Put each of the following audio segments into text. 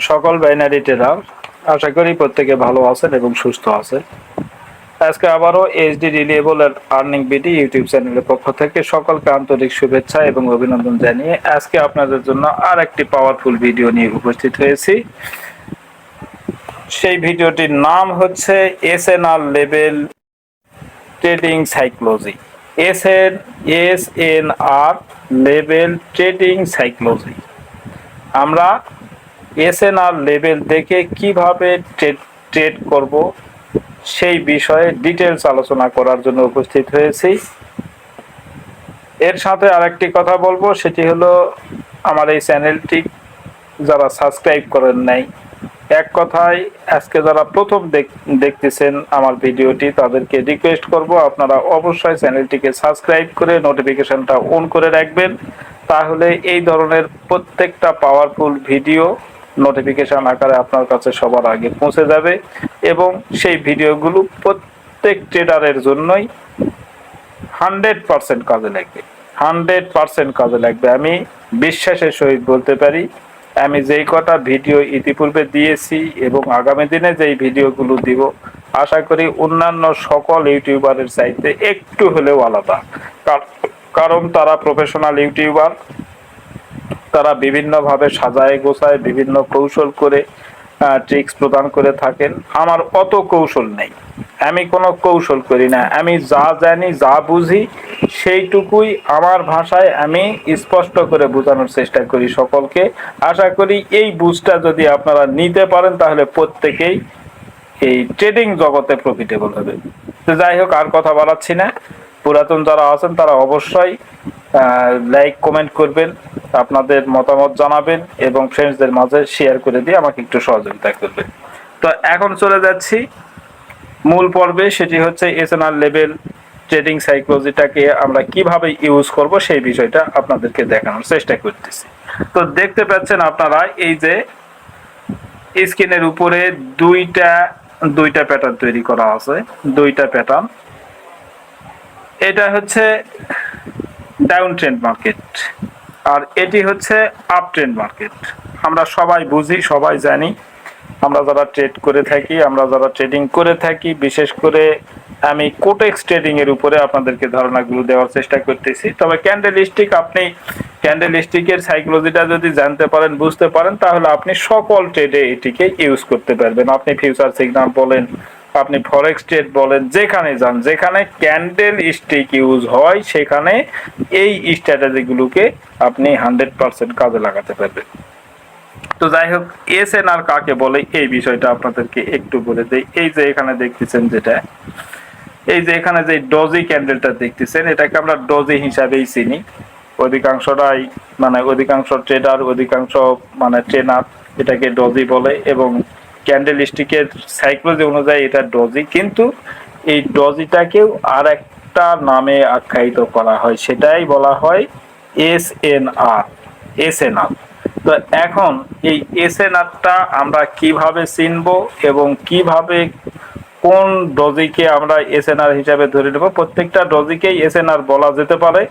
সকল binary tedder, আশা করি প্রত্যেকে ভালো আছেন এবং সুস্থ আছেন। আজকে আবারও এইচডি রিলিয়েবল এর আর্নিং বিডি ইউটিউব চ্যানেলের পক্ষ থেকে সকলকে আন্তরিক শুভেচ্ছা এবং অভিনন্দন জানিয়ে আজকে আপনাদের জন্য আর একটি পাওয়ারফুল ভিডিও নিয়ে উপস্থিত হয়েছি। সেই ভিডিওটির নাম হচ্ছে SNR level trading psychology. SNR level trading psychology. আমরা এসএনআর লেভেল দেখে কিভাবে ট্রেড করব সেই বিষয়ে ডিটেলস আলোচনা করার জন্য উপস্থিত হয়েছি। এর সাথে আরেকটি কথা বলবো, সেটি হলো আমার এই চ্যানেলটি যারা সাবস্ক্রাইব করেন নাই, এক কথায় আজকে যারা প্রথম দেখতেছেন আমার ভিডিওটি, তাদেরকে রিকোয়েস্ট করব আপনারা অবশ্যই চ্যানেলটিকে সাবস্ক্রাইব করে নোটিফিকেশনটা অন করে রাখবেন। তাহলে এই ধরনের প্রত্যেকটা পাওয়ারফুল ভিডিও নোটিফিকেশন আকারে আপনার কাছে সবার আগে পৌঁছে যাবে এবং সেই ভিডিওগুলো প্রত্যেক ট্রেডারের জন্যই 100% কাজে লাগবে। 100% কাজে লাগবে, আমি বিশ্বাসের সহিত বলতে পারি। আমি যেই কটা ভিডিও ইতিপূর্বে দিয়েছি এবং আগামী দিনে যেই ভিডিওগুলো দিব, আশা করি অন্যান্য সকল ইউটিউবারের চাইতে একটু হলেও আলাদা। কারণ তারা প্রফেশনাল ইউটিউবার, তারা বিভিন্নভাবে সাজায় গোছায় বিভিন্ন কৌশল করে ট্রিক্স প্রদান করে থাকেন। আমার অত কৌশল নেই, আমি কোনো কৌশল করি না। আমি যা জানি, যা বুঝি, সেইটুকুই আমার ভাষায় আমি স্পষ্ট করে বোঝানোর চেষ্টা করি সকলকে। আশা করি এই বুঝটা যদি আপনারা নিতে পারেন, তাহলে প্রত্যেকেই এই ট্রেডিং জগতে প্রফিটেবল হবে। তো যাই হোক, আর কথা বাড়াচ্ছি না। পুরাতন যারা আছেন তারা অবশ্যই লাইক কমেন্ট করবেন, আপনাদের মতামত জানাবেন এবং ফ্রেন্ডসদের মাঝে শেয়ার করে দিয়ে আমাকে একটু সহযোগিতা করবেন। তো এখন চলে যাচ্ছি মূল পর্বে, সেটি হচ্ছে এসএনআর লেভেল ট্রেডিং সাইকোলজিটাকে আমরা কিভাবে ইউজ করব সেই বিষয়টা আপনাদেরকে দেখানোর চেষ্টা করতেছি। তো দেখতে পাচ্ছেন আপনারা, এই যে স্ক্রিনের উপরে দুইটা প্যাটার্ন তৈরি করা আছে, দুইটা প্যাটার্ন। এটা হচ্ছে ডাউন ট্রেন্ড মার্কেট আর এটি হচ্ছে আপ ট্রেন্ড মার্কেট। আমরা সবাই বুঝি, সবাই জানি। আমরা যারা ট্রেড করে থাকি, আমরা যারা ট্রেডিং করে থাকি, বিশেষ করে আমি কোটেক্স ট্রেডিং এর উপরে আপনাদেরকে ধারণাগুলো দেওয়ার চেষ্টা করতেছি। তবে ক্যান্ডেলস্টিক, আপনি ক্যান্ডেলস্টিকের সাইকোলজিটা যদি জানতে পারেন, বুঝতে পারেন, তাহলে আপনি সকল ট্রেডে এটিকে ইউজ করতে পারবেন। আপনি ফিউচার সিগন্যাল বলেন, আপনি ফরেক্স ট্রেড বলেন, যেখানে যান, যেখানে ক্যান্ডেল স্টিক ইউজ হয়, সেখানে এই স্ট্র্যাটেজিগুলোকে আপনি 100% কাজে লাগাতে পারবেন। তো যাই হোক, এসএনআর কাকে বলে এই বিষয়টা আপনাদেরকে একটু বলে দেই। এই যে এখানে দেখতেছেন, যেটা এই যে এখানে যে ডজি ক্যান্ডেলটা দেখতেছেন, এটাকে আমরা ডজি হিসাবেই চিনি। অধিকাংশরাই অধিকাংশ ট্রেডার, অধিকাংশ ট্রেনার এটাকে ডজি বলে এবং ক্যান্ডেল স্টিকের সাইকোলজি অনুযায়ী এটা ডজি। কিন্তু এই ডজিটাকেও আর একটা নামে আখ্যায়িত করা হয়, সেটাই বলা হয় এসএনআর। এসএনআর। তো এখন এই এসএনআরটা আমরা কিভাবে চিনব এবং কিভাবে কোন ডজিকে আমরা এসএনআর হিসাবে ধরে নেব? প্রত্যেকটা ডজিকেই এসএনআর বলা যেতে পারে,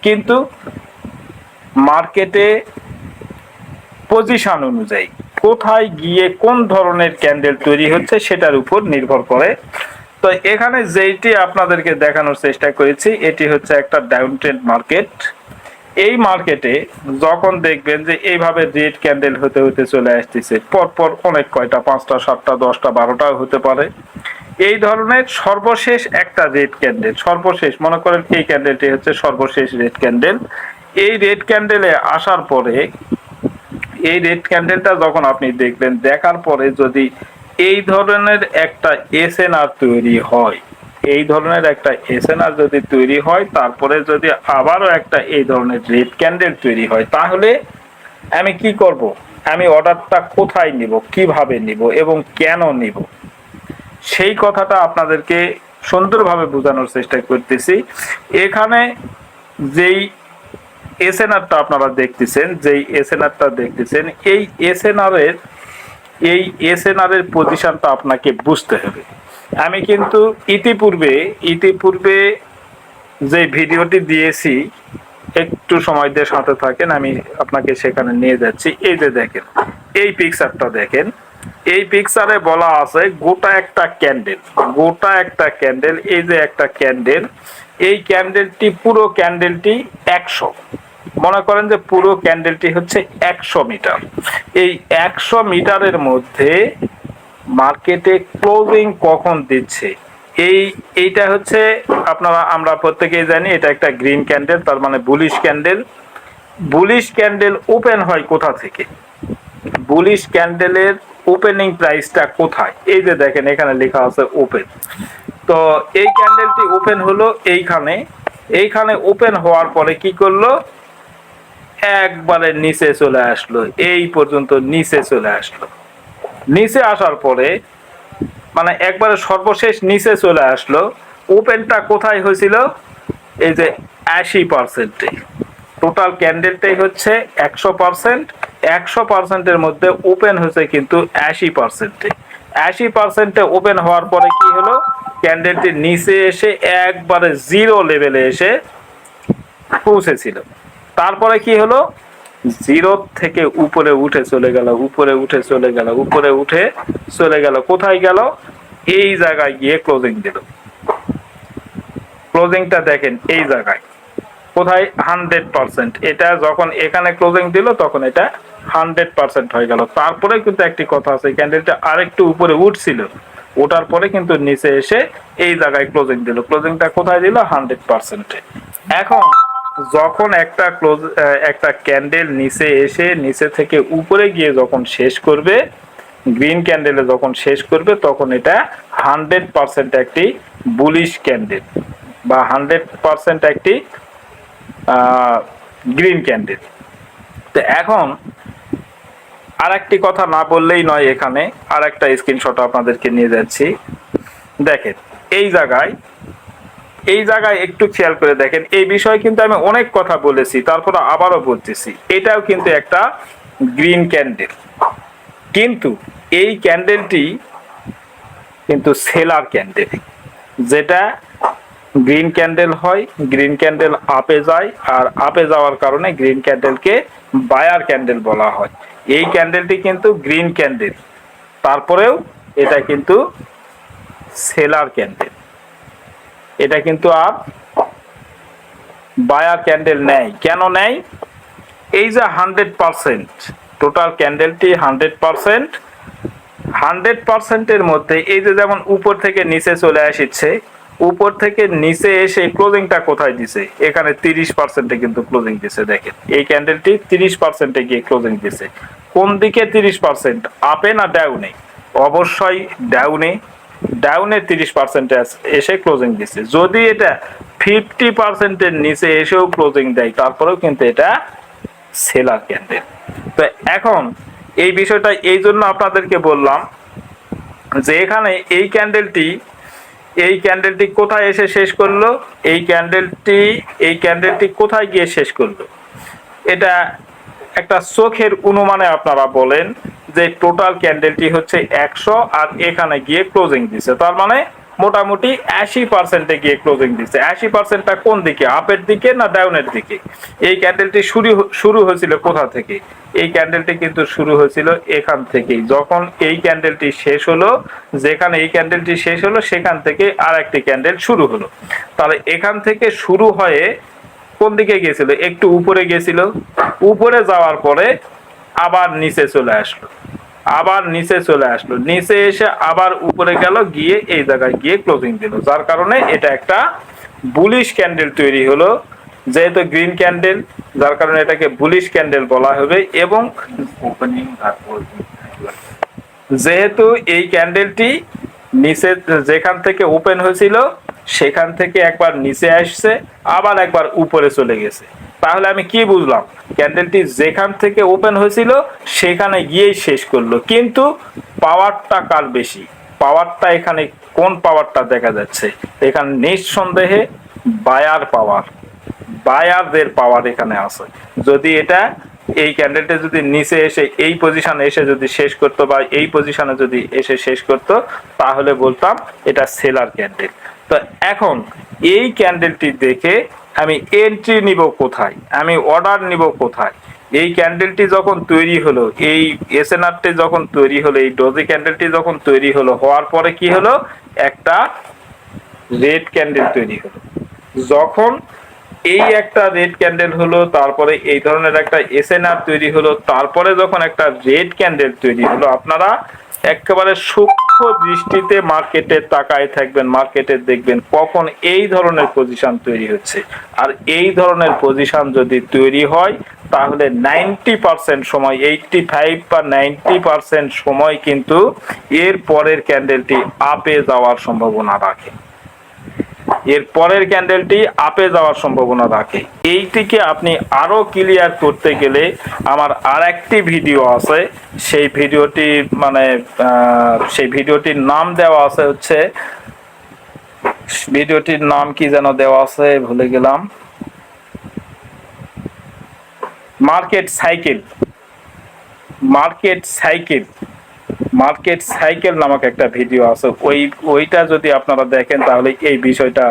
কিন্তু মার্কেটে পজিশন অনুযায়ী কোথায় গিয়ে কোন ধরনের ক্যান্ডেল তৈরি হচ্ছে সেটার উপর নির্ভর করে। তো এখানে যেইটি আপনাদেরকে দেখানোর চেষ্টা করেছি, এটি হচ্ছে একটা ডাউন ট্রেন্ড মার্কেট। এই মার্কেটে যখন দেখবেন যে এইভাবে রেড ক্যান্ডেল হতে হতে চলে আসতেছে পরপর অনেক কয়টা, 5টা 7টা 10টা 12টাও হতে পারে, এই ধরনের সর্বশেষ একটা রেড ক্যান্ডেল, সর্বশেষ মনে করেন এই ক্যান্ডেলটি হচ্ছে সর্বশেষ রেড ক্যান্ডেল। এই রেড ক্যান্ডেলে আসার পরে, এই রেড ক্যান্ডেলটা যখন আপনি দেখবেন, দেখার পরে যদি এই ধরনের একটা এসএনআর তৈরি হয়, এই ধরনের একটা এসএনআর যদি তৈরি হয়, তারপরে যদি আবারও একটা এই ধরনের রেড ক্যান্ডেল তৈরি হয়, তাহলে আমি কি করব? আমি অর্ডারটা কোথায় নিব, কিভাবে নিব এবং কেন নিব, সেই কথাটা আপনাদেরকে সুন্দরভাবে বোঝানোর চেষ্টা করতেছি। এখানে যেই এসএনআরটা আপনারা দেখতেছেন, যেই এসএনআরটা দেখতেছেন, এই এসএনআর এর পজিশনটা আপনাকে বুঝতে হবে। আমি কিন্তু ইতিপূর্বে যে ভিডিওটি দিয়েছি, একটু সময় দিয়ে সাথে থাকেন, আমি আপনাকে সেখানে নিয়ে যাচ্ছি। এই যে দেখেন, এই পিকচারটা দেখেন, এই পিকচারে বলা আছে গোটা একটা ক্যান্ডেল, গোটা একটা ক্যান্ডেল, এই যে একটা ক্যান্ডেল, এই ক্যান্ডেলটি, পুরো ক্যান্ডেলটি 100, মনে করেন যে পুরো ক্যান্ডেলটি হচ্ছে 100 মিটার। এই 100 মিটারের মধ্যে মার্কেটে ক্লোজিং কখন দিচ্ছে, এইটা হচ্ছে আমরা প্রত্যেকেই জানি এটা একটা গ্রিন ক্যান্ডেল, তার মানে bullish candle. Bullish candle open হয় কোথা থেকে, বুলিশ ক্যান্ডেলের ওপেনিং প্রাইসটা কোথায়, এই যে দেখেন এখানে লেখা আছে ওপেন। তো এই ক্যান্ডেলটি ওপেন হলো এইখানে ওপেন হওয়ার পরে কি করলো, একবারে নিচে চলে আসলো, এই পর্যন্ত নিচে চলে আসলো। নিচে আসার পরে মানে একবারে সর্বশেষ নিচে চলে আসলো। ওপেনটা কোথায় হয়েছিল, এই যে 80%, টোটাল ক্যান্ডেলটাই হচ্ছে 100%, 100%-এর মধ্যে ওপেন হয়েছে কিন্তু 80%। 80%-এ ওপেন হওয়ার পরে কি হলো, ক্যান্ডেলটি নিচে এসে একবারে জিরো লেভেলে এসে পৌঁছেছিল। তারপরে কি হলো, জিরো থেকে উপরে উঠে চলে গেল, উপরে উঠে চলে গেল, উপরে উঠে চলে গেল, কোথায় গেল, এই জায়গায় গিয়ে ক্লোজিং দিল। ক্লোজিংটা দেখেন এই জায়গায় কোথায়, 100%। এটা যখন এখানে ক্লোজিং দিল তখন এটা 100% হয়ে গেল। তারপরে কিন্তু একটি কথা আছে, ক্যান্ডেলটা আরেকটু উপরে উঠছিল, ওঠার পরে কিন্তু নিচে এসে এই জায়গায় ক্লোজিং দিল। ক্লোজিংটা কোথায় দিল, 100%-এ। এখন যখন একটা ক্যান্ডেল নিচে এসে নিচে থেকে উপরে গিয়ে যখন শেষ করবে, গ্রিন ক্যান্ডেলে যখন শেষ করবে, তখন এটা 100% একটি বুলিশ ক্যান্ডেল বা 100% একটি গ্রিন ক্যান্ডেল। তো এখন আর একটি কথা না বললেই নয়, এখানে আর একটা স্ক্রিনশট আপনাদেরকে নিয়ে যাচ্ছি। দেখেন এই জায়গায় একটু খেয়াল করে দেখেন, এই বিষয়ে কিন্তু আমি অনেক কথা বলেছি, তারপরে আবারও বলতেছি, এটাও কিন্তু একটা গ্রিন ক্যান্ডেল, কিন্তু এই ক্যান্ডেলটি কিন্তু সেলার ক্যান্ডেল। যেটা গ্রিন ক্যান্ডেল হয়, গ্রিন ক্যান্ডেল আপে যায়, আর আপে যাওয়ার কারণে গ্রিন ক্যান্ডেলকে বায়ার ক্যান্ডেল বলা হয়। এই ক্যান্ডেলটি কিন্তু গ্রিন ক্যান্ডেল, তারপরেও এটা কিন্তু সেলার ক্যান্ডেল, এটা কিন্তু আর বায়ার ক্যান্ডেল নেয়। কেন নেয়, এই যে 100%, টোটাল ক্যান্ডেলটি 100%-এর মধ্যে এই যে যেমন উপর থেকে নিচে চলে আসছে, উপর থেকে নিচে এসে ক্লোজিংটা কোথায় দিছে, এখানে 30%-এ কিন্তু ক্লোজিং দিছে। দেখেন এই ক্যান্ডেলটি 30%-এ গিয়ে ক্লোজিং দিছে। কোন দিকে 30%, আপে না ডাউনে, অবশ্যই ডাউনে, 30%-এ এসে ক্লোজিং দিছে। যদি এটা 50%-এর নিচে এসেও ক্লোজিং দেয়, তারপরেও কিন্তু এটা সেলার ক্যান্ডেল। তো এখন এই বিষয়টা এই জন্য আপনাদেরকে বললাম যে এখানে এই ক্যান্ডেলটি কোথায় এসে শেষ করলো, এই ক্যান্ডেলটি কোথায় গিয়ে শেষ করলো, এটা একটা চোখের অনুমানে আপনারা বলেন যে টোটাল ক্যান্ডেলটি হচ্ছে 100 আর এখানে গিয়ে ক্লোজিং দিছে, তার মানে মোটামুটি 80%-এ গিয়ে ক্লোজিং দিচ্ছে। 80%-টা কোন দিকে, আপের দিকে না ডাউনের দিকে? এই ক্যান্ডেলটি শুরু হয়েছিল কোথা থেকে, এই ক্যান্ডেলটি কিন্তু শুরু হয়েছিল এখান থেকেই। যখন এই ক্যান্ডেলটি শেষ হলো, যেখানে এই ক্যান্ডেলটি শেষ হলো সেখান থেকে আর একটি ক্যান্ডেল শুরু হলো। তাহলে এখান থেকে শুরু হয়ে কোন দিকে গেছিল, একটু উপরে গেছিল, উপরে যাওয়ার পরে আবার নিচে চলে আসলো, নিচে এসে আবার উপরে গেল, গিয়ে এই জায়গায় গিয়ে ক্লোজিং দিল, যার কারণে এটা একটা বুলিশ ক্যান্ডেল তৈরি হলো। যেহেতু গ্রিন ক্যান্ডেল, যার কারণে এটাকে বুলিশ ক্যান্ডেল বলা হবে। এবং যেহেতু এই ক্যান্ডেলটি নিচে যেখান থেকে ওপেন হয়েছিল সেখান থেকে একবার নিচে আসছে, আবার একবার উপরে চলে গেছে, তাহলে আমি কি বুঝলাম, ক্যান্ডেলটি যেখান থেকে ওপেন হয়েছিল সেখানে গিয়েই শেষ করলো। কিন্তু পাওয়ারটা কার বেশি, পাওয়ারটা এখানে কোন পাওয়ারটা দেখা যাচ্ছে, এখানে নিঃসন্দেহে বায়ারদের পাওয়ার এখানে আছে। যদি এটা এই ক্যান্ডেলটা যদি নিচে এসে এই পজিশনে এসে যদি শেষ করতো বা এই পজিশনে যদি এসে শেষ করতো, তাহলে বলতাম এটা সেলার ক্যান্ডেল। তো এখন এই ক্যান্ডেলটি দেখে আমি এন্ট্রি নিব কোথায়, আমি অর্ডার নিব কোথায়। এই ক্যান্ডেলটি যখন তৈরি হলো, এই এসএনআরটি যখন তৈরি হলো, এই ডোজি ক্যান্ডেলটি যখন তৈরি হলো, হওয়ার পরে কি হলো, একটা রেড ক্যান্ডেল তৈরি হলো। যখন এই একটা রেড ক্যান্ডেল হলো, তারপরে এই ধরনের একটা এসএনআর তৈরি হলো, তারপরে যখন একটা রেড ক্যান্ডেল তৈরি হলো, আপনারা একেবারে সূক্ষ্ম দৃষ্টিতে মার্কেটে তাকায় থাকবেন, মার্কেটে দেখবেন কখন এই ধরনের পজিশন তৈরি হচ্ছে। আর এই ধরনের পজিশন যদি তৈরি হয়, তাহলে 90% সময়, 85 বা 90% সময় কিন্তু এর পরের ক্যান্ডেলটি আপে যাওয়ার সম্ভাবনা রাখে, এর পরের ক্যান্ডেলটি আপে যাওয়ার সম্ভাবনা রাখে। এইটিকে আপনি আরো ক্লিয়ার করতে গেলে আমার আরেকটি ভিডিও আছে, সেই ভিডিওটি সেই ভিডিওটির নাম দেওয়া আছে হচ্ছে, ভিডিওটির নাম কি যেন দেওয়া আছে ভুলে গেলাম, market cycle, market cycle, market cycle নামক একটা ভিডিও আছে। ওইটা যদি আপনারা দেখেন তাহলে এই বিষয়টা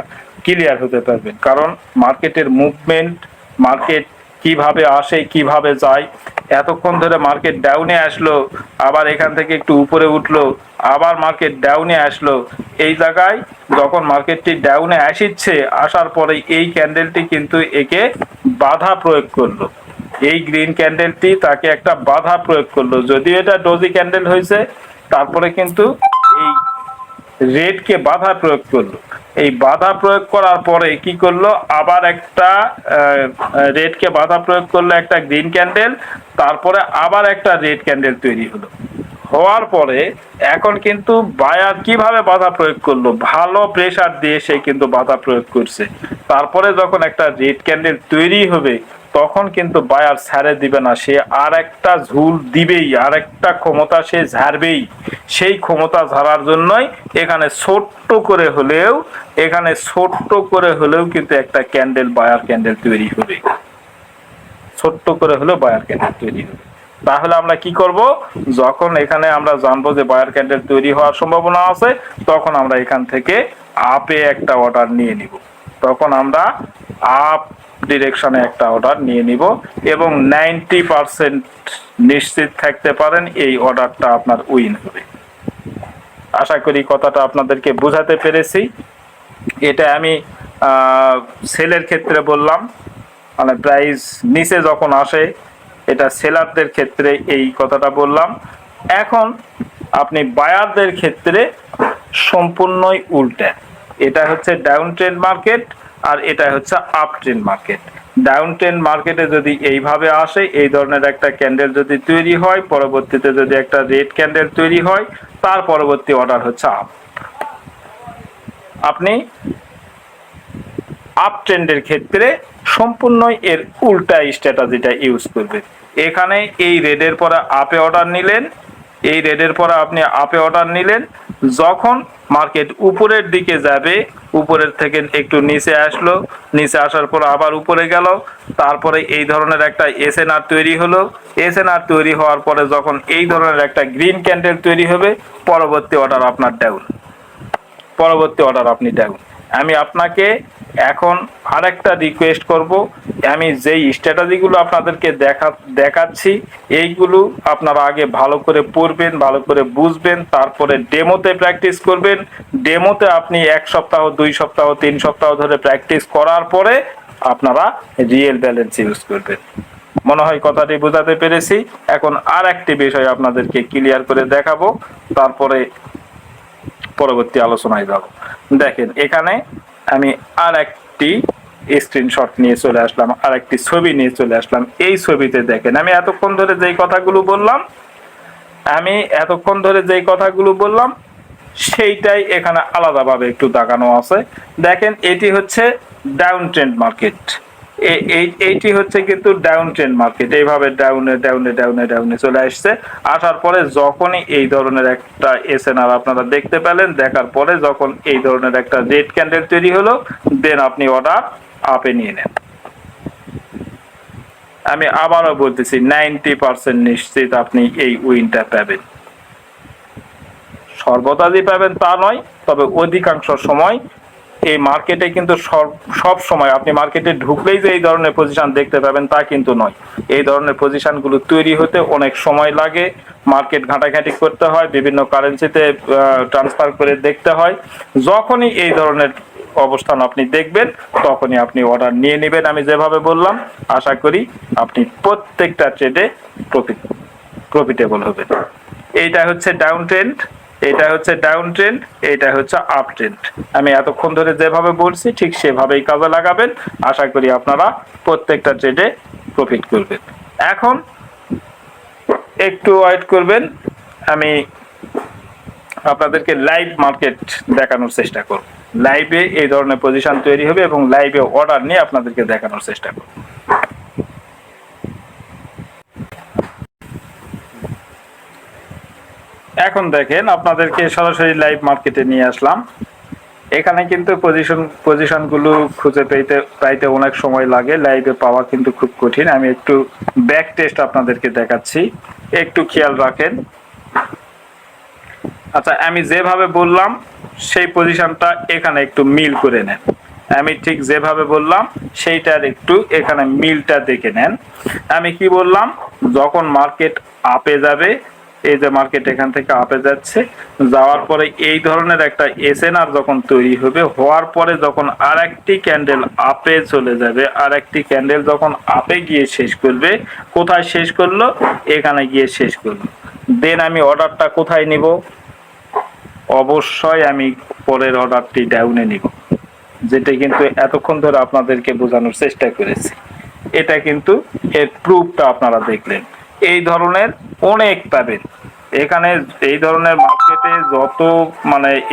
ক্লিয়ার হতে পারবেন। কারণ মার্কেটের মুভমেন্ট, মার্কেট কিভাবে আসে কিভাবে যায়, এতক্ষণ ধরে মার্কেট ডাউনে আসলো, আবার এখান থেকে একটু উপরে উঠলো, আবার মার্কেট ডাউনে আসলো। এই জায়গায় যখন মার্কেটটি ডাউনে আসছে, আসার পরে এই ক্যান্ডেলটি কিন্তু একে বাধা প্রয়োগ করলো, এই গ্রিন ক্যান্ডেলটি তাকে একটা বাধা প্রয়োগ করলো। যদিও এটা ডোজি ক্যান্ডেল হয়েছে, তারপরে কিন্তু এই রেডকে বাধা প্রয়োগ করলো। এই বাধা প্রয়োগ করার পরে কি করলো, আবার একটা রেডকে বাধা প্রয়োগ করলো একটা গ্রিন ক্যান্ডেল, তারপরে আবার একটা রেড ক্যান্ডেল তৈরি হলো। হওয়ার পরে এখন কিন্তু বায়ার কিভাবে বাধা প্রয়োগ করলো, ভালো প্রেসার দিয়ে সে কিন্তু বাধা প্রয়োগ করছে। তারপরে যখন একটা রেড ক্যান্ডেল তৈরি হবে, তখন কিন্তু বায়ার ছাড়ে দিবে না, সে আর একটা ঝুল দিবেই, আর একটা ক্ষমতা সে ঝাড়বেই। সেই ক্ষমতা ঝাড়ার জন্যই এখানে ছোট্ট করে হলেও, এখানে ছোট্ট করে হলেও কিন্তু একটা ক্যান্ডেল, বায়ার ক্যান্ডেল তৈরি হবে, ছোট্ট করে হলেও বায়ার ক্যান্ডেল তৈরি হবে। তাহলে আমরা কি করব, যখন এখানে আমরা জানবো যে বায়ার ক্যান্ডেল তৈরি হওয়ার সম্ভাবনা আছে, তখন আমরা এখান থেকে আপে একটা অর্ডার নিয়ে নিব। তখন আমরা আপ ডিরেকশনে একটা অর্ডার নিয়ে নিব এবং 90% নিশ্চিত থাকতে পারেন এই অর্ডারটা আপনার উইন হবে। আশা করি কথাটা আপনাদেরকে বোঝাতে পেরেছি। এটা আমি সেলের ক্ষেত্রে বললাম, মানে প্রাইস নিচে যখন আসে, এটা সেলারদের ক্ষেত্রে এই কথাটা বললাম। এখন আপনি বায়ারদের ক্ষেত্রে সম্পূর্ণই উল্টা। এটা হচ্ছে ডাউন ট্রেন্ড মার্কেট আর এটা হচ্ছে up trend market. Down trend মার্কেটে যদি এইভাবে আসে, এই ধরনের একটা ক্যান্ডেল যদি তৈরি হয়, পরবর্তীতে যদি একটা রেড ক্যান্ডেল তৈরি হয়, তার পরবর্তী অর্ডার হচ্ছে আপ। আপনি আপ ট্রেন্ডের ক্ষেত্রে সম্পূর্ণই এর উল্টা স্ট্র্যাটেজিটা ইউজ করবেন। এখানে এই রেডের পরে আপে অর্ডার নিলেন, এই রেডের পরে আপনি আপে অর্ডার নিলেন, যখন মার্কেট উপরের দিকে যাবে, উপরের থেকে একটু নিচে আসলো, নিচে আসার পর আবার উপরে গেল, তারপরে এই ধরনের একটা এসএনআর তৈরি হলো। এসএনআর তৈরি হওয়ার পরে যখন এই ধরনের একটা গ্রিন ক্যান্ডেল তৈরি হবে, পরবর্তী অর্ডার আপনার ডাউন, পরবর্তী অর্ডার আপনি ডাউন। আমি আপনাকে এখন আরেকটা রিকোয়েস্ট করব, আমি যেই স্ট্র্যাটেজিগুলো আপনাদেরকে দেখাচ্ছি, এইগুলো আপনারা আগে ভালো করে পড়বেন, ভালো করে বুঝবেন, তারপরে ডেমোতে প্র্যাকটিস করবেন। ডেমোতে আপনি 1 সপ্তাহ, 2 সপ্তাহ, 3 সপ্তাহ ধরে প্র্যাকটিস করার পরে আপনারা রিয়েল ব্যালেন্স ইউজ করবেন। মনে হয় কথাটি বোঝাতে পেরেছি। এখন আর একটি বিষয় আপনাদেরকে ক্লিয়ার করে দেখাবো, তারপরে পরবর্তী আলোচনায় যাব। দেখেন, এখানে আমি আর একটি স্ক্রিনশট নিয়ে চলে আসলাম, আর একটি ছবি নিয়ে চলে আসলাম। এই ছবিতে দেখেন, আমি এতক্ষণ ধরে যেই কথাগুলো বললাম, সেইটাই এখানে আলাদাভাবে একটু দেখানো আছে। দেখেন, এটি হচ্ছে ডাউন ট্রেন্ড মার্কেট, এইটি হচ্ছে কিন্তু ডাউন ট্রেন্ড মার্কেট। এইভাবে ডাউনে ডাউনে ডাউনে ডাউনে চলে আসছে। আসার পরে যখনই এই ধরনের একটা এসএনআর আপনারা দেখতে পেলেন, দেখার পরে যখন এই ধরনের একটা রেড ক্যান্ডেল তৈরি হলো, দেন আপনি অর্ডার আপে নিয়ে নেন। আমি আবারও বলতেছি, 90% নিশ্চিত আপনি এই উইনটা পাবেন। সর্বদা যে পাবেন তা নয়, তবে অধিকাংশ সময় এই মার্কেটে কিন্তু সব সময় আপনি মার্কেটে ঢুকলেই যে এই ধরনের পজিশন দেখতে পাবেন তা কিন্তু নয়। এই ধরনের পজিশনগুলো তৈরি হতে অনেক সময় লাগে, মার্কেট ঘাটাঘাটি করতে হয়, বিভিন্ন কারেন্সিতে ট্রান্সফার করে দেখতে হয়। যখনই এই ধরনের অবস্থান আপনি দেখবেন তখনই আপনি অর্ডার নিয়ে নেবেন। আমি যেভাবে বললাম, আশা করি আপনি প্রত্যেকটা ট্রেডে প্রফিটেবল হবেন। এইটা হচ্ছে ডাউন ট্রেন্ড, এটা হচ্ছে ডাউন ট্রেন্ড, এটা হচ্ছে আপ ট্রেন্ড। আমি এতক্ষণ ধরে যেভাবে বলছি ঠিক সেভাবেই কাজে লাগাবেন। আশা করি আপনারা প্রত্যেকটা ট্রেডে প্রফিট করবেন। এখন একটু ওয়েট করবেন, আমি আপনাদেরকে লাইভ মার্কেট দেখানোর চেষ্টা করব। লাইভে এই ধরনের পজিশন তৈরি হবে এবং লাইভে অর্ডার নিয়ে আপনাদেরকে দেখানোর চেষ্টা করব। এখন দেখেন, আপনাদেরকে সরাসরি লাইভ মার্কেটে নিয়ে আসলাম। এখানে কিন্তু পজিশনগুলো খুঁজে পাইতে অনেক সময় লাগে, লাইভে পাওয়া কিন্তু খুব কঠিন। আমি একটু ব্যাক টেস্ট আপনাদেরকে দেখাচ্ছি, একটু খেয়াল রাখেন। আচ্ছা, আমি যেভাবে বললাম সেই পজিশনটা এখানে একটু মিল করে নেন। আমি ঠিক যেভাবে বললাম সেইটার একটু এখানে মিলটা দেখে নেন। আমি কি বললাম, যখন মার্কেট আপে যাবে, এই যে মার্কেট এখান থেকে আপে যাচ্ছে, যাওয়ার পরে এই ধরনের একটা এসএনআর যখন তৈরি হবে, হওয়ার পরে যখন আরেকটি ক্যান্ডেল আপে চলে যাবে, আরেকটি ক্যান্ডেল যখন আপে গিয়ে শেষ করবে, কোথায় শেষ করলো, এখানে গিয়ে শেষ করলো, দেন আমি অর্ডারটা কোথায় নিব, অবশ্যই আমি পরের অর্ডারটি ডাউনে নিব, যেটা কিন্তু এতক্ষণ ধরে আপনাদেরকে বোঝানোর চেষ্টা করেছি। এটা কিন্তু এর প্রুফটা আপনারা দেখলেন। এই ধরনের অনেক পাবেন এখানে। এই ধরনের মার্কেটে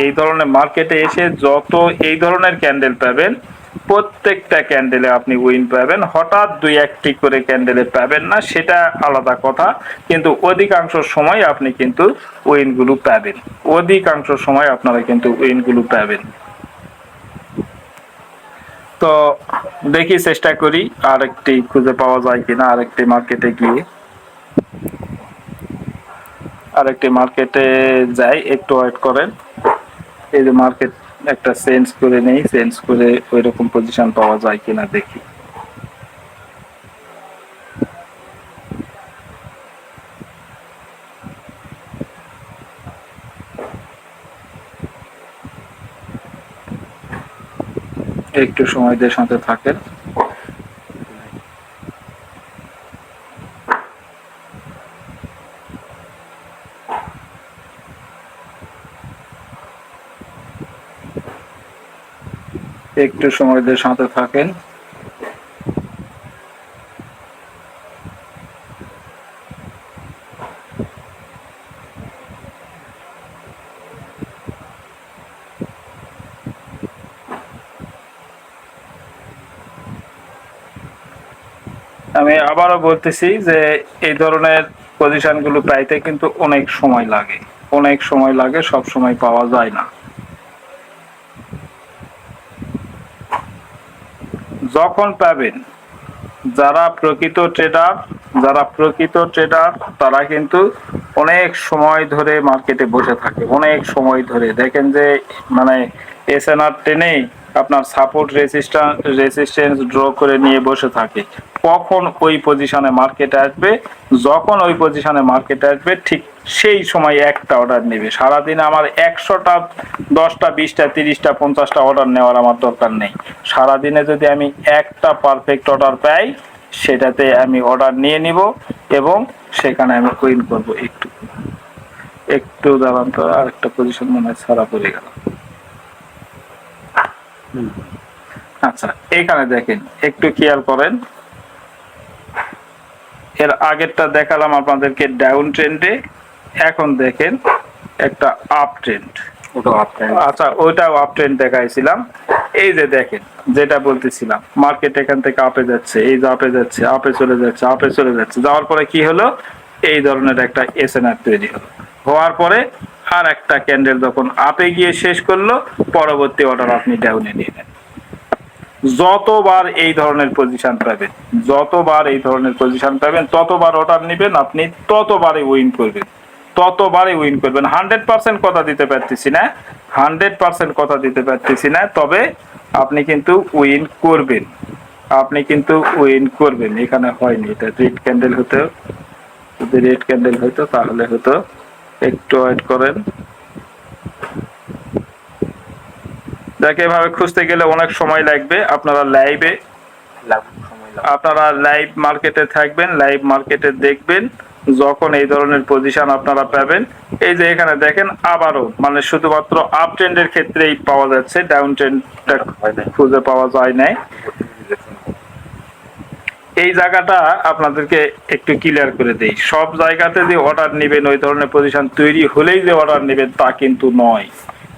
এই ধরনের মার্কেটে এসে যত এই ধরনের ক্যান্ডেল পাবেন, প্রত্যেকটা ক্যান্ডেলে আপনি উইন পাবেন। হঠাৎ দুই একটি করে ক্যান্ডেলে পাবেন না, সেটা আলাদা কথা, কিন্তু অধিকাংশ সময় আপনি কিন্তু উইনগুলো পাবেন। অধিকাংশ সময় আপনারা কিন্তু উইনগুলো পাবেন। তো দেখি, চেষ্টা করি আরেকটি খুঁজে পাওয়া যায় কিনা। আরেকটি মার্কেটে যাই, একটু ওয়েট করেন। এই যে মার্কেট একটা চেঞ্জ করে নেই, চেঞ্জ করে ওই রকম পজিশন পাওয়া যায় কিনা দেখি। একটু সময় দিয়ে সাথে থাকেন। একটু সময় দিয়ে সাথে থাকেন। আমি আবারও বলতেছি যে এই ধরনের পজিশনগুলো পাইতে কিন্তু অনেক সময় লাগে, অনেক সময় লাগে, সব সময় পাওয়া যায় না। যখন পাবেন, যারা প্রকৃত ট্রেডার তারা কিন্তু অনেক সময় ধরে মার্কেটে বসে থাকে, অনেক সময় ধরে। দেখেন যে এসএনআর টেনেই আপনার সাপোর্ট রেজিস্ট্যান্স ড্র করে নিয়ে বসে থাকে। কখন ওই পজিশনে মার্কেটে আসবে, যখন ওই পজিশনে মার্কেটে আসবে ঠিক সেই সময় একটা অর্ডার নেবে। সারাদিন আমার 100টা 10টা 20টা 30টা 50টা অর্ডার নেওয়ার আমার দরকার নেই। সারাদিনে যদি আমি একটা পারফেক্ট অর্ডার পাই, সেটাতে আমি অর্ডার নিয়ে নিব এবং সেখানে আমি উইন করব। একটু দাঁড়ান তো, আরেকটা পজিশন মনে হয় ছাড়া পড়ে গেল। আচ্ছা, এখানে দেখেন, একটু খেয়াল করেন। এর আগেরটা দেখালাম আপনাদেরকে ডাউন ট্রেন্ডে, এখন দেখেন একটা আপ ট্রেন্ড। আচ্ছা, ওইটাও আপ ট্রেন্ড দেখাইছিলাম। এই যে দেখেন, যেটা বলতেছিলাম, মার্কেট এখান থেকে আপে যাচ্ছে, এই যে আপে যাচ্ছে, আপে চলে যাচ্ছে, যাওয়ার পরে কি হলো, এই ধরনের একটা এসএনআর তৈরি হলো। হওয়ার পরে আর একটা ক্যান্ডেল যখন আপে গিয়ে শেষ করলো, পরবর্তী অর্ডার আপনি ডাউনে নিয়ে নেন। যতবার এই ধরনের পজিশন পাবেন, ততবার অর্ডার নেবেন, আপনি ততবারই উইন করবেন। 100% কথা দিতে পারতেছি না, 100% কথা দিতে পারতেছি না, তবে আপনি কিন্তু উইন করবেন, আপনি কিন্তু উইন করবেন। এখানে হয়নি, এটা রেড ক্যান্ডেল হতো, যদি রেড ক্যান্ডেল হতো তাহলে হতো। একটু ওয়েট করেন। যাকে এভাবে খুঁজতে গেলে অনেক সময় লাগবে। আপনারা লাইভ মার্কেটে থাকবেন, লাইভ মার্কেটে দেখবেন যখন এই ধরনের পজিশন আপনারা পাবেন। এই যে এখানে দেখেন আবারও মানে শুধুমাত্র আপ ট্রেন্ডের ক্ষেত্রেই পাওয়া যাচ্ছে, ডাউন ট্রেন্ডটা খুঁজে পাওয়া যায় নাই। এই জায়গাটা আপনাদেরকে একটু ক্লিয়ার করে দেই, সব জায়গাতে যে অর্ডার নেবেন ওই ধরনের পজিশন তৈরি হলেই যে অর্ডার নেবেন তা কিন্তু নয়,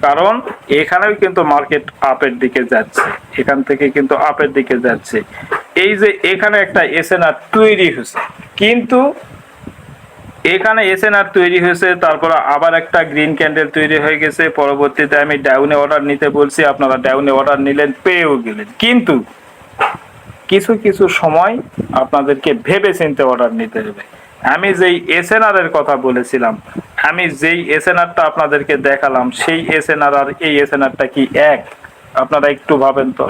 কারণ এখানেও কিন্তু মার্কেট আপের দিকে যাচ্ছে, এখান থেকে কিন্তু আপের দিকে যাচ্ছে। এই যে এখানে একটা এসএনআর তৈরি হয়েছে, কিন্তু এখানে এসএনআর তৈরি হয়েছে, তারপর আবার একটা গ্রিন ক্যান্ডেল তৈরি হয়ে গেছে। পরবর্তীতে আমি ডাউনে অর্ডার নিতে বলছি, আপনারা ডাউনে অর্ডার নিলেন, পেয়েও গেলেন। কিন্তু কিছু কিছু সময় আপনাদেরকে ভেবে চিন্তে অর্ডার নিতে হবে। আমি যেই এসএনআর এর কথা বলেছিলাম, আমি যেই এসএনআরটা আপনাদেরকে দেখালাম, সেই এসএনআর আর এই এসএনআরটা কি এক? আপনারা একটু ভাবেন তো।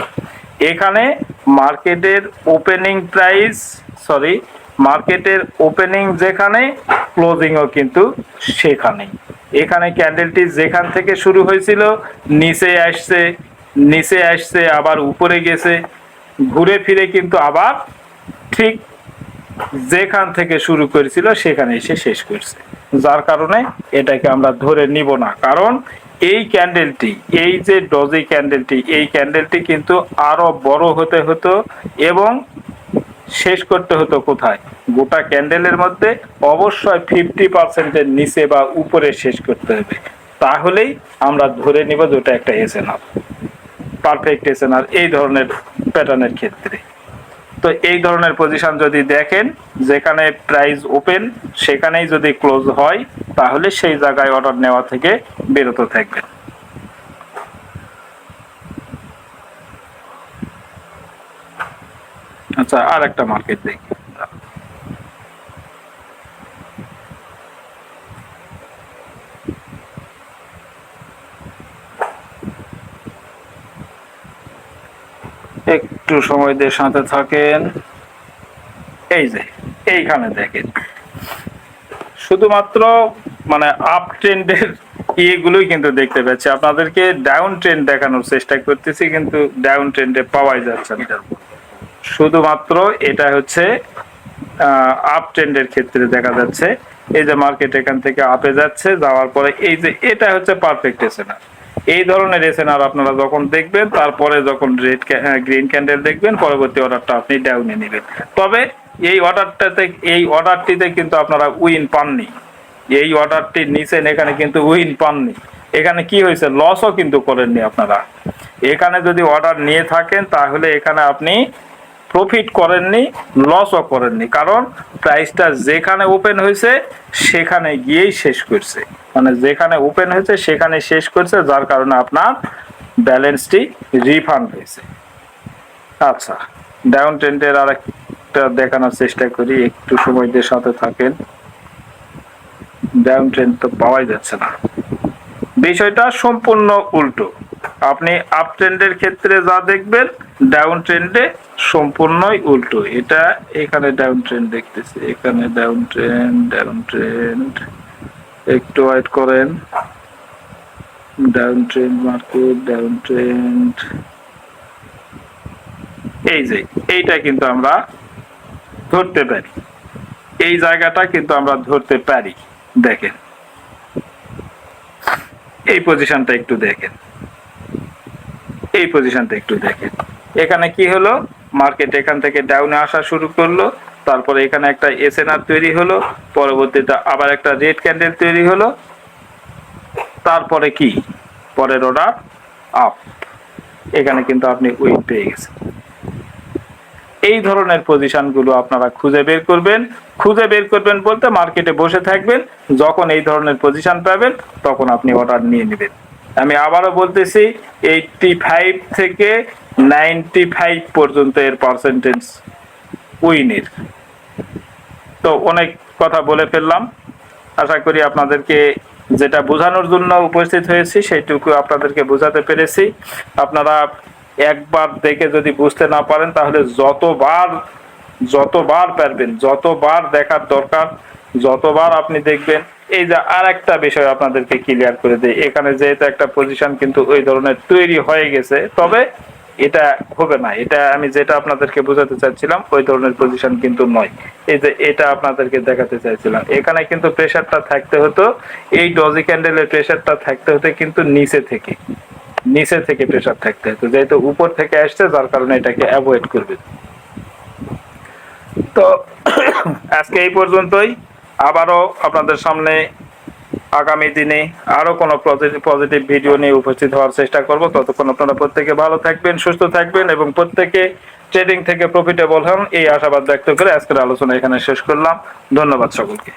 এখানে মার্কেটের ওপেনিং যেখানে, ক্লোজিংও কিন্তু সেখানেই। এখানে ক্যান্ডেলটি যেখান থেকে শুরু হয়েছিল নিচে আসছে আবার উপরে গেছে, ঘুরে ফিরে কিন্তু আবার ঠিক যেখান থেকে শুরু করেছিল সেখানে এসে শেষ করছে। যার কারণে এটাকে আমরা ধরে নিব না, কারণ এই ক্যান্ডেলটি, এই যে ডজি ক্যান্ডেলটি, এই ক্যান্ডেলটি কিন্তু আরো বড় হতে হতো এবং শেষ করতে হতো কোথায়? গোটা ক্যান্ডেলের মধ্যে অবশ্যই 50% এর নিচে বা উপরে শেষ করতে হবে, তাহলেই আমরা ধরে নিব যেটা একটা এসএনআর, পারফেক্ট এসএনআর এই ধরনের প্যাটার্নের ক্ষেত্রে। তো এই ধরনের পজিশন যদি দেখেন, যেখানে প্রাইস ওপেন সেখানেই যদি ক্লোজ হয়, তাহলে সেই জায়গায় অর্ডার নেওয়া থেকে বিরত থাকবেন। আচ্ছা, আর একটা মার্কেট দেখি। একটু সময় দিয়ে সাথে থাকেন। এই যে এইখানে দেখেন, শুধুমাত্র মানে আপ ট্রেন্ডের ইয়েগুলোই কিন্তু দেখতে পাচ্ছি, আপনাদেরকে ডাউন ট্রেন্ড দেখানোর চেষ্টা করতেছি, কিন্তু ডাউন ট্রেন্ডে পাওয়াই যাচ্ছে না। শুধুমাত্র এটা হচ্ছে আপ ট্রেন্ডের ক্ষেত্রে দেখা যাচ্ছে। এই যে মার্কেট এখান থেকে আপে যাচ্ছে, যাওয়ার পরে এই যে এটা হচ্ছে পারফেক্ট এসএনআর। এই ধরনের এসএনআর আপনারা যখন দেখবেন, তারপরে যখন গ্রিন ক্যান্ডেল দেখবেন, পরবর্তী অর্ডারটা আপনি ডাউনে নেবেন। তবে এই অর্ডারটিতে কিন্তু আপনারা উইন পাননি, এই অর্ডারটি নিচে এখানে কিন্তু উইন পাননি। এখানে কি হয়েছে? লসও কিন্তু করেননি আপনারা। এখানে যদি অর্ডার নিয়ে থাকেন তাহলে এখানে আপনি প্রফিট করেননি, লসও করেননি, কারণ প্রাইসটা যেখানে ওপেন হয়েছে সেখানে গিয়েই শেষ করছে, মানে যেখানে ওপেন হয়েছে সেখানে শেষ করছে, যার কারণে আপনার ব্যালেন্সটি রিফান্ড হয়েছে। আচ্ছা, ডাউন ট্রেন্ডের আরেকটা দেখানোর চেষ্টা করি, একটু সময় দিয়ে সাথে থাকেন। ডাউন ট্রেন্ড তো পাওয়াই যাচ্ছে না, বিষয়টা সম্পূর্ণ উল্টো। আপনি আপ ট্রেন্ডের ক্ষেত্রে যা দেখবেন, ডাউন ট্রেন্ডে সম্পূর্ণই উল্টো। এটা এখানে ডাউন ট্রেন্ড দেখতেছি, এখানে ডাউন ট্রেন্ড, একটু ওয়েট করেন। Down trend market, down trend, এই যে এইটা কিন্তু আমরা ধরতে পারি, এই জায়গাটা কিন্তু আমরা ধরতে পারি। দেখেন এই পজিশনটা একটু দেখেন, এই পজিশনটা একটু দেখেন। এখানে কি হলো? মার্কেট এখান থেকে ডাউনে আসা শুরু করলো, তারপরে এখানে একটা এসএনআর তৈরি হলো, পরবর্তীতে আবার একটা রেড ক্যান্ডেল তৈরি হলো, তারপরে কি পরের অর্ডার আপ। এখানে কিন্তু আপনি উইন পেয়ে গেছেন। এই ধরনের পজিশনগুলো আপনারা খুঁজে বের করবেন বলতে মার্কেটে বসে থাকবেন, যখন এই ধরনের পজিশন পাবেন তখন আপনি অর্ডার নিয়ে নেবেন। আমি আবারও বলতেছি, 85 থেকে 95 পর্যন্ত এর পার্সেন্টেজ উইনের। তো অনেক কথা বলে ফেললাম, আশা করি আপনাদেরকে যেটা বোঝানোর জন্য উপস্থিত হয়েছি সেইটুকু আপনাদেরকে বোঝাতে পেরেছি। আপনারা একবার দেখে যদি বুঝতে না পারেন তাহলে যতবার পারবেন, যতবার দেখার দরকার, যতবার আপনি দেখবেন। এই যে আর একটা বিষয় আপনাদেরকে ক্লিয়ার করে দেই, এখানে যেহেতু একটা পজিশন কিন্তু ওই ধরনের তৈরি হয়ে গেছে, তবে এটা হবে না। এটা আমি যেটা আপনাদেরকে বোঝাতে চাচ্ছিলাম ওই ধরনের পজিশন কিন্তু নয়। এই যে এটা আপনাদেরকে দেখাতে চাইছিলাম, এখানে কিন্তু প্রেসারটা থাকতে হতো, এই ডজি ক্যান্ডেলের প্রেসারটা থাকতে হতো কিন্তু নিচে থেকে প্রেসার থাকতে হতো, যেহেতু উপর থেকে আসছে যার কারণে এটাকে অ্যাভয়েড করবে। তো আজকে এই পর্যন্তই। আবারও আপনাদের সামনে আগামী দিনে আরো কোনো পজিটিভ ভিডিও নিয়ে উপস্থিত হওয়ার চেষ্টা করব। ততক্ষণ আপনারা প্রত্যেকে ভালো থাকবেন, সুস্থ থাকবেন এবং প্রত্যেকে ট্রেডিং থেকে প্রফিটেবল হন, এই আশাবাদ ব্যক্ত করে আজকের আলোচনা এখানে শেষ করলাম। ধন্যবাদ সকলকে।